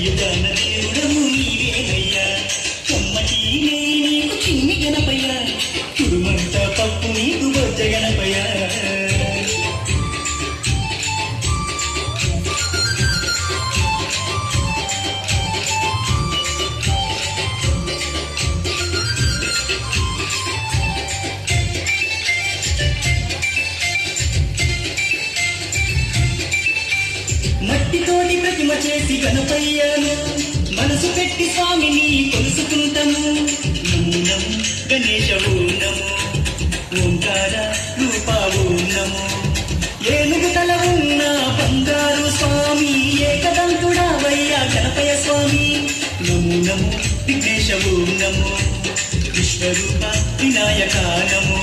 కలియుగాన దేవుడవు నీవేనయ్యా కమ్మటి నీకు చిన్ని గణపయ్య కురుమంత పప్పు నీకు బొజ్జ గణపయ్య మట్టితోటి ప్రతిమ చేసి గణపయ్యను మనసు పెట్టి స్వామిని కొలుసుకుంటాను నమో నమో గణేశ ఓం నమో ఓంకార రూప ఓం నమో ఏనుగు తల ఉన్న బంగారు స్వామి ఏకదంతుడావయ్యా గణపయ్య స్వామి నమో నమో విఘ్నేశ ఓం నమో విశ్వరూప వినాయక నమో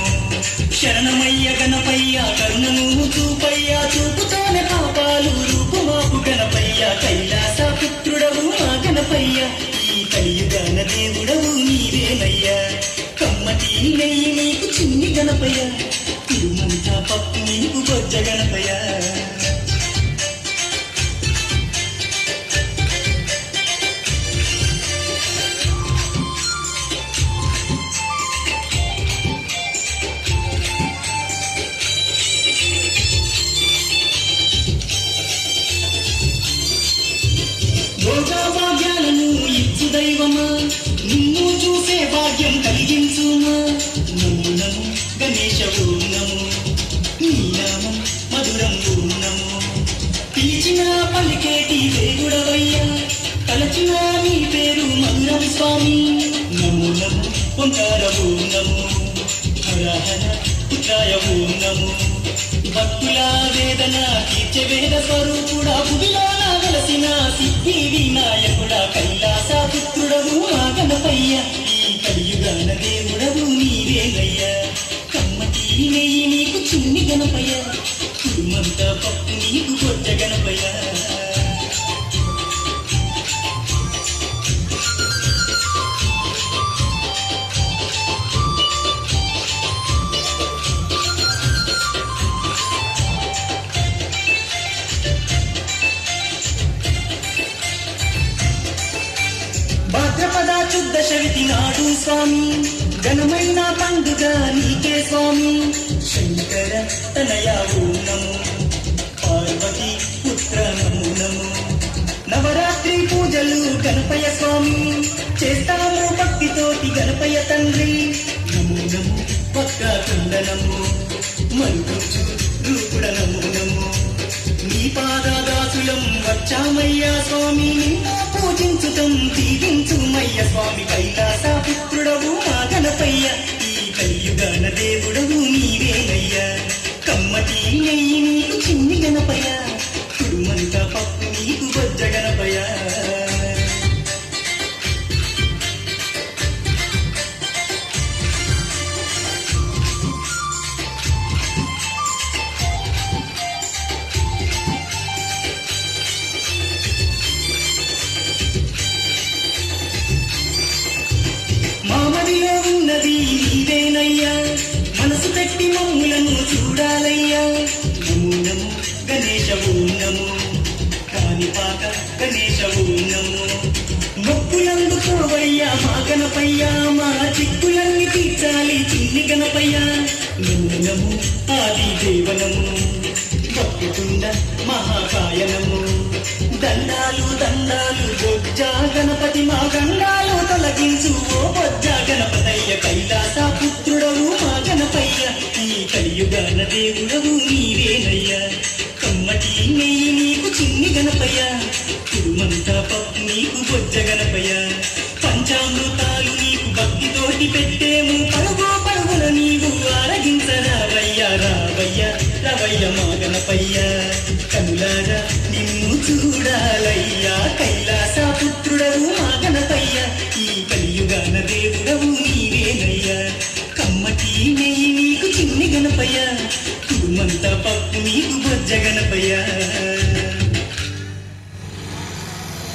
శరణమయ్య గణపయ్య కరుణను చూపయ్యా చూపుతోనే పాపాలు రూపుమాపు గణపయ్య కైలాస పుత్రుడవు మా గణపయ్య ఈ కలియుగాన దేవుడవు నీవేనయ్యా కమ్మటి నెయ్యి నీకు చిన్ని గణపయ్య తిరుమంతా పప్పు నీకు బొజ్జ గణపయ్య భోగా భాగ్యాలను ఇచ్చు దైవమా నిన్ను చూసే భాగ్యం కలిగించుమా నమో నమో గణేశ ఓం నమో నీ నామం మధురం ఓం నమో పిలిచిన పలికేటి దేవుడవయ్యా తలచిన నీ పేరు మధురం స్వామి నమో నమో ఓంకార ఓం నమో హర హర పుత్రాయ ఓం నమో భక్తుల వేదన తీర్చే వేద స్వరూపుడా భువిలో వెలసిన సిద్ధి వినాయకుడా కైలాస పుత్రుడవు మా గణపయ్య ఈ కలియుగాన దేవుడవు నీవేనయ్యా కమ్మటి నెయ్యి నీకు చిన్ని గణపయ్య కురుమంత పప్పు నీకు బొజ్జ గణపయ్య భాద్రపద శుద్ధ చవితి నాడు స్వామి ఘనమైన పండుగ నీకే స్వామి శంకర తనయ ఓం నమో పార్వతి పుత్ర నమో నమో నవరాత్రి పూజలు గణపయ్య స్వామి చేస్తాము భక్తితోటి గణపయ్య తండ్రి నమో నమో పక్క కుండనము మరుగు రూపుడ నమో నమో నీ పాదాదాసులం వచ్చామయ్యా స్వామి నిన్ను పూజించుతం దీవించుమయ్య స్వామి కైలాస పుత్రుడవు మా గణపయ్య ఈ కలియుగాన దేవుడవు నీవేనయ్యా కమ్మటి నెయ్యి నీకు చిన్ని గణపయ్య కురుమంత పప్పు నీకు బొజ్జ గణపయ్య మామదిలో ఉన్నది నీవేనయ్యా మనసు పెట్టి మమ్ములను చూడాలయ్యా నమో నమో గణేశ ఓం నమో కాణిపాక గణేశ ఓం నమో మొక్కులందుకోవయ్యా మా గణపయ్య మా చిక్కులన్నీ తీర్చాలి చిన్ని గణపయ్య నమో నమో ఆది దేవనము భక్తుకుండ మహాకాయనము దండాలు దండాలు బొజ్జ గణపతి మా గండాలు తొలగించు ఓ బొజ్జ గణపతయ్య కైలాస పుత్రుడవు మా గణపయ్య ఈ కలియుగాన దేవుడవు నీవేనయ్యా కమ్మటి నెయ్యి నీకు చిన్ని గణపయ్య కురుమంత పప్పు నీకు బొజ్జ గణపయ్య పంచామృతాలు నీకు భక్తితోటి పెట్టేము పరుగు పరుగున నీవు ఆరగించరావయ్యా రావయ్యా రవయ్య మా గణపయ్య కనులారా నిన్ను చూడాలయ్యా కైలాస పుత్రుడవు మా గణపయ్య ఈ కలియుగాన దేవుడవు నీవేనయ్యా కమ్మటి నెయ్యి నీకు చిన్ని గణపయ్య కురుమంత పప్పు నీకు బొజ్జ గణపయ్య